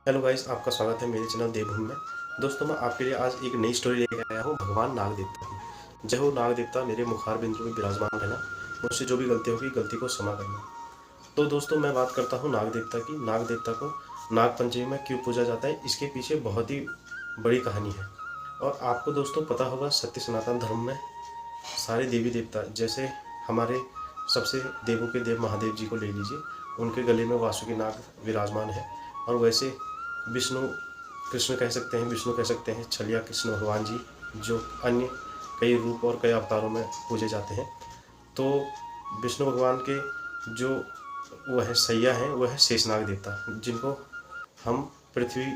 Hello guys, आपका स्वागत है मेरे चैनल देवभूमि में। दोस्तों, मैं आपके लिए आज एक नई स्टोरी लेकर आया हूँ भगवान नाग देवता की। जय हो नाग देवता, मेरे मुखार बिंदु में विराजमान रहना, मुझसे जो भी गलती होगी गलती को क्षमा करना। तो दोस्तों, मैं बात करता हूँ नाग देवता की। नाग देवता को नाग पंचमी में क्यों पूजा जाता है, इसके पीछे बहुत ही बड़ी कहानी है। और आपको दोस्तों पता होगा, सत्य सनातन धर्म में सारे देवी देवता, जैसे हमारे सबसे देवों के देव महादेव जी को ले लीजिए, उनके गले में वासुकी नाग विराजमान है। और वैसे विष्णु कृष्ण कह सकते हैं, विष्णु कह सकते हैं, छलिया कृष्ण भगवान जी, जो अन्य कई रूप और कई अवतारों में पूजे जाते हैं। तो विष्णु भगवान के जो वह है सैया हैं, वह है शेषनाग देवता, जिनको हम पृथ्वी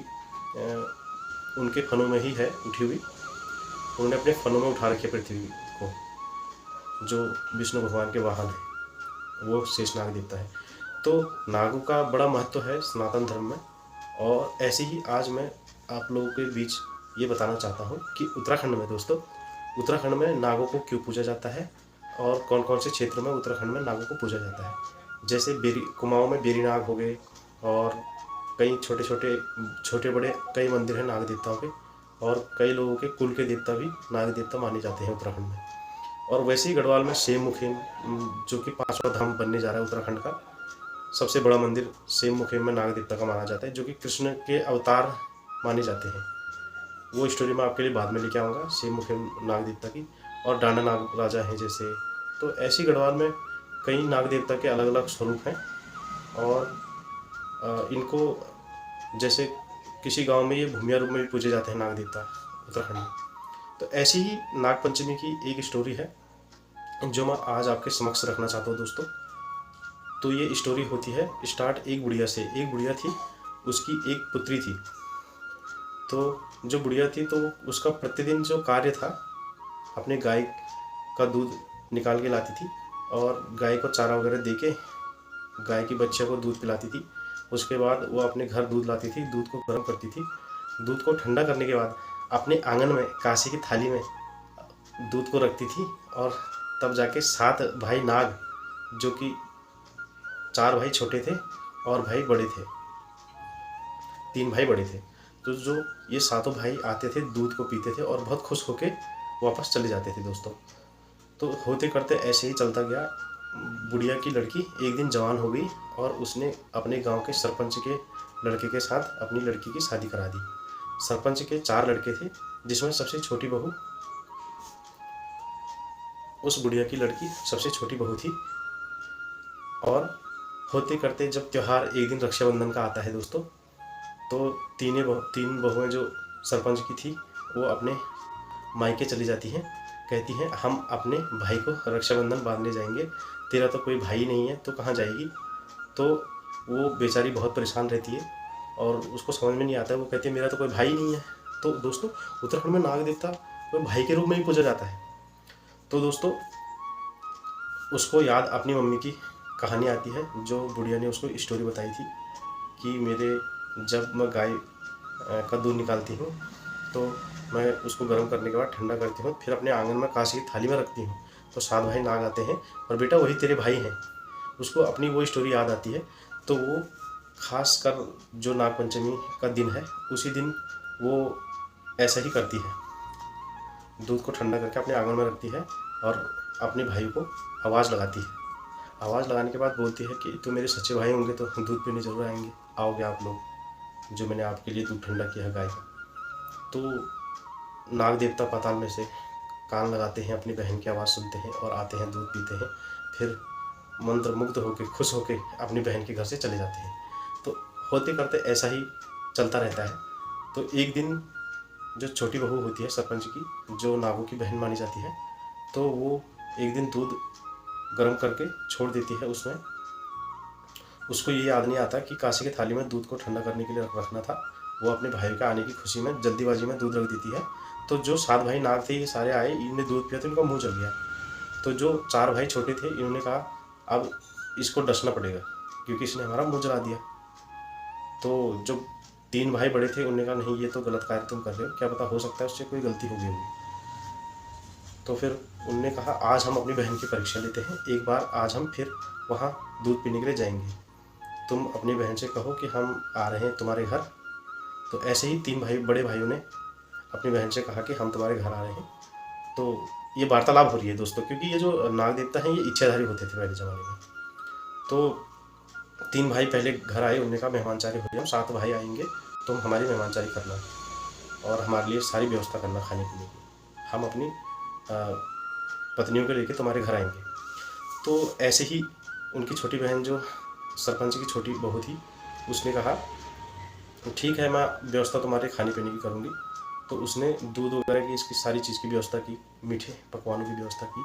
उनके फनों में ही है उठी हुई। उन्होंने अपने फनों में उठा रखी है पृथ्वी को। जो विष्णु भगवान के वाहन है वो शेषनाग देवता है। तो नागों का बड़ा महत्व है सनातन धर्म में। और ऐसे ही आज मैं आप लोगों के बीच ये बताना चाहता हूँ कि उत्तराखंड में दोस्तों, उत्तराखंड में नागों को क्यों पूजा जाता है और कौन कौन से क्षेत्रों में उत्तराखंड में नागों को पूजा जाता है। जैसे कुमाऊँ में बेरी नाग हो गए, और कई छोटे बड़े कई मंदिर हैं नाग देवताओं के, और कई लोगों के कुल के देवता भी नाग देवता माने जाते हैं उत्तराखंड में। और वैसे ही गढ़वाल में सेम मुखीम, जो कि 5वां धाम बनने जा रहा है उत्तराखंड का सबसे बड़ा मंदिर, सेम मुखीम में नाग देवता का माना जाता है, जो कि कृष्ण के अवतार माने जाते हैं। वो स्टोरी मैं आपके लिए बाद में लेके आऊँगा, सेम मुखीम नाग देवता की। और डांडा नाग राजा हैं जैसे, तो ऐसी गढ़वाल में कई नाग देवता के अलग अलग स्वरूप हैं। और इनको जैसे किसी गांव में ये भूमिया रूप में भी पूजे जाते हैं नाग देवता उत्तराखंड में। तो ऐसी ही नाग पंचमी की एक स्टोरी है जो मैं आज आपके समक्ष रखना चाहता हूँ दोस्तों। तो ये स्टोरी होती है स्टार्ट एक बुढ़िया से। एक बुढ़िया थी, उसकी एक पुत्री थी। तो जो बुढ़िया थी, तो उसका प्रतिदिन जो कार्य था, अपने गाय का दूध निकाल के लाती थी और गाय को चारा वगैरह दे के गाय की बच्चे को दूध पिलाती थी। उसके बाद वो अपने घर दूध लाती थी, दूध को गर्म करती थी। दूध को ठंडा करने के बाद अपने आंगन में कांसे की थाली में दूध को रखती थी। और तब जाके 7 भाई नाग, जो कि 4 भाई छोटे थे और भाई बड़े थे, 3 भाई बड़े थे, तो जो ये 7 भाई आते थे, दूध को पीते थे और बहुत खुश होके वापस चले जाते थे दोस्तों। तो होते करते ऐसे ही चलता गया। बुढ़िया की लड़की एक दिन जवान हो गई और उसने अपने गांव के सरपंच के लड़के के साथ अपनी लड़की की शादी करा दी। सरपंच के 4 लड़के थे, जिसमें सबसे छोटी बहू, उस बुढ़िया की लड़की सबसे छोटी बहू थी। और होते करते जब त्यौहार एक दिन रक्षाबंधन का आता है दोस्तों, तो तीन बहुएं जो सरपंच की थी, वो अपने मायके चली जाती हैं। कहती हैं, हम अपने भाई को रक्षाबंधन बांधने जाएंगे, तेरा तो कोई भाई नहीं है तो कहाँ जाएगी। तो वो बेचारी बहुत परेशान रहती है और उसको समझ में नहीं आता है। वो कहती है, मेरा तो कोई भाई नहीं है। तो दोस्तों, उत्तराखंड में नाग देवता कोई भाई के रूप में ही पूजा जाता है। तो दोस्तों, उसको याद अपनी मम्मी की कहानी आती है, जो बुढ़िया ने उसको स्टोरी बताई थी कि जब मैं गाय का दूध निकालती हूँ, तो मैं उसको गर्म करने के बाद ठंडा करती हूँ, फिर अपने आंगन में कांसे की थाली में रखती हूँ, तो 7 भाई नाग आते हैं और बेटा वही तेरे भाई हैं। उसको अपनी वो स्टोरी याद आती है। तो वो खास कर जो नाग पंचमी का दिन है, उसी दिन वो ऐसा ही करती है, दूध को ठंडा करके अपने आंगन में रखती है और अपने भाई को आवाज़ लगाती है। आवाज़ लगाने के बाद बोलती है कि तो मेरे सच्चे भाई होंगे तो दूध पीने जरूर आएंगे, आओगे आप लोग, जो मैंने आपके लिए दूध ठंडा किया है गाय का। तो नाग देवता पाताल में से कान लगाते हैं, अपनी बहन की आवाज़ सुनते हैं और आते हैं, दूध पीते हैं, फिर मंत्र मुग्ध होकर खुश होकर अपनी बहन के घर से चले जाते हैं। तो होते करते ऐसा ही चलता रहता है। तो एक दिन जो छोटी बहू होती है सरपंच की, जो नागों की बहन मानी जाती है, तो वो एक दिन दूध गर्म करके छोड़ देती है उसमें। उसको ये याद नहीं आता कि कांसे की थाली में दूध को ठंडा करने के लिए रखना था। वो अपने भाई का आने की खुशी में जल्दीबाजी में दूध रख देती है। तो जो 7 भाई नाग थे, ये सारे आए, इन्होंने दूध पिया तो इनका मुंह जल गया। तो जो 4 भाई छोटे थे, इन्होंने कहा अब इसको डसना पड़ेगा, क्योंकि इसने हमारा मुंह जला दिया। तो जो 3 भाई बड़े थे, उन्होंने कहा नहीं, ये तो गलत कार्य तुम कर रहे हो, क्या पता हो सकता है उससे कोई गलती हो गई होगी। तो फिर उनने कहा, आज हम अपनी बहन की परीक्षा लेते हैं, एक बार आज हम फिर वहाँ दूध पीने के लिए जाएंगे। तुम अपनी बहन से कहो कि हम आ रहे हैं तुम्हारे घर, तो ऐसे ही तीन भाई बड़े भाइयों ने अपनी बहन से कहा कि हम तुम्हारे घर आ रहे हैं। तो ये वार्तालाप हो रही है दोस्तों, क्योंकि ये जो नाग देवता हैं ये इच्छाधारी होते थे पहले ज़माने में। तो तीन भाई पहले घर आए, उन्होंने कहा मेहमानचारी हो रही है, हम 7 भाई आएंगे, तुम हमारी मेहमानचारी करना और हमारे लिए सारी व्यवस्था करना खाने पीने की, हम अपनी पत्नियों को लेकर तुम्हारे घर आएंगे। तो ऐसे ही उनकी छोटी बहन जो सरपंच की छोटी बहू थी, उसने कहा ठीक है, मैं व्यवस्था तुम्हारे खाने पीने की करूँगी। तो उसने दूध वगैरह की, इसकी सारी चीज़ की व्यवस्था की, मीठे पकवानों की व्यवस्था की,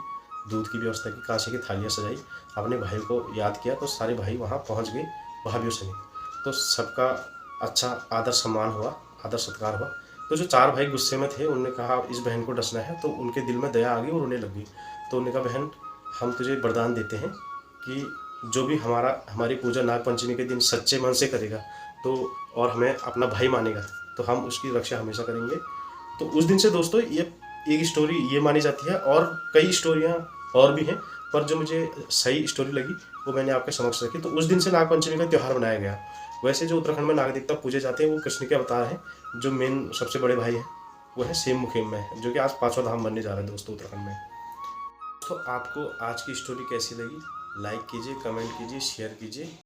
दूध की व्यवस्था की, कांसे की थालियाँ सजाई, अपने भाई को याद किया। तो सारे भाई वहाँ पहुँच गए भाभीयों समेत। तो सबका अच्छा आदर सम्मान हुआ, आदर सत्कार हुआ। तो जो 4 भाई गुस्से में थे, उन्होंने कहा इस बहन को डसना है। तो उनके दिल में दया आ गई और रोने लग गई। तो उन्होंने कहा बहन, हम तुझे वरदान देते हैं कि जो भी हमारी पूजा नाग पंचमी के दिन सच्चे मन से करेगा, तो और हमें अपना भाई मानेगा, तो हम उसकी रक्षा हमेशा करेंगे। तो उस दिन से दोस्तों ये एक स्टोरी ये मानी जाती है, और कई स्टोरियाँ और भी हैं, पर जो मुझे सही स्टोरी लगी वो मैंने आपके समक्ष रखी। तो उस दिन से नाग पंचमी का त्यौहार मनाया गया। वैसे जो उत्तराखंड में नाग देवता पूजे जाते हैं वो कृष्ण के अवतार हैं। जो मेन सबसे बड़े भाई हैं वो है सेम मुखेम में है, जो कि आज 5वां धाम बनने जा रहा है दोस्तों उत्तराखंड में। तो आपको आज की स्टोरी कैसी लगी, लाइक कीजिए, कमेंट कीजिए, शेयर कीजिए।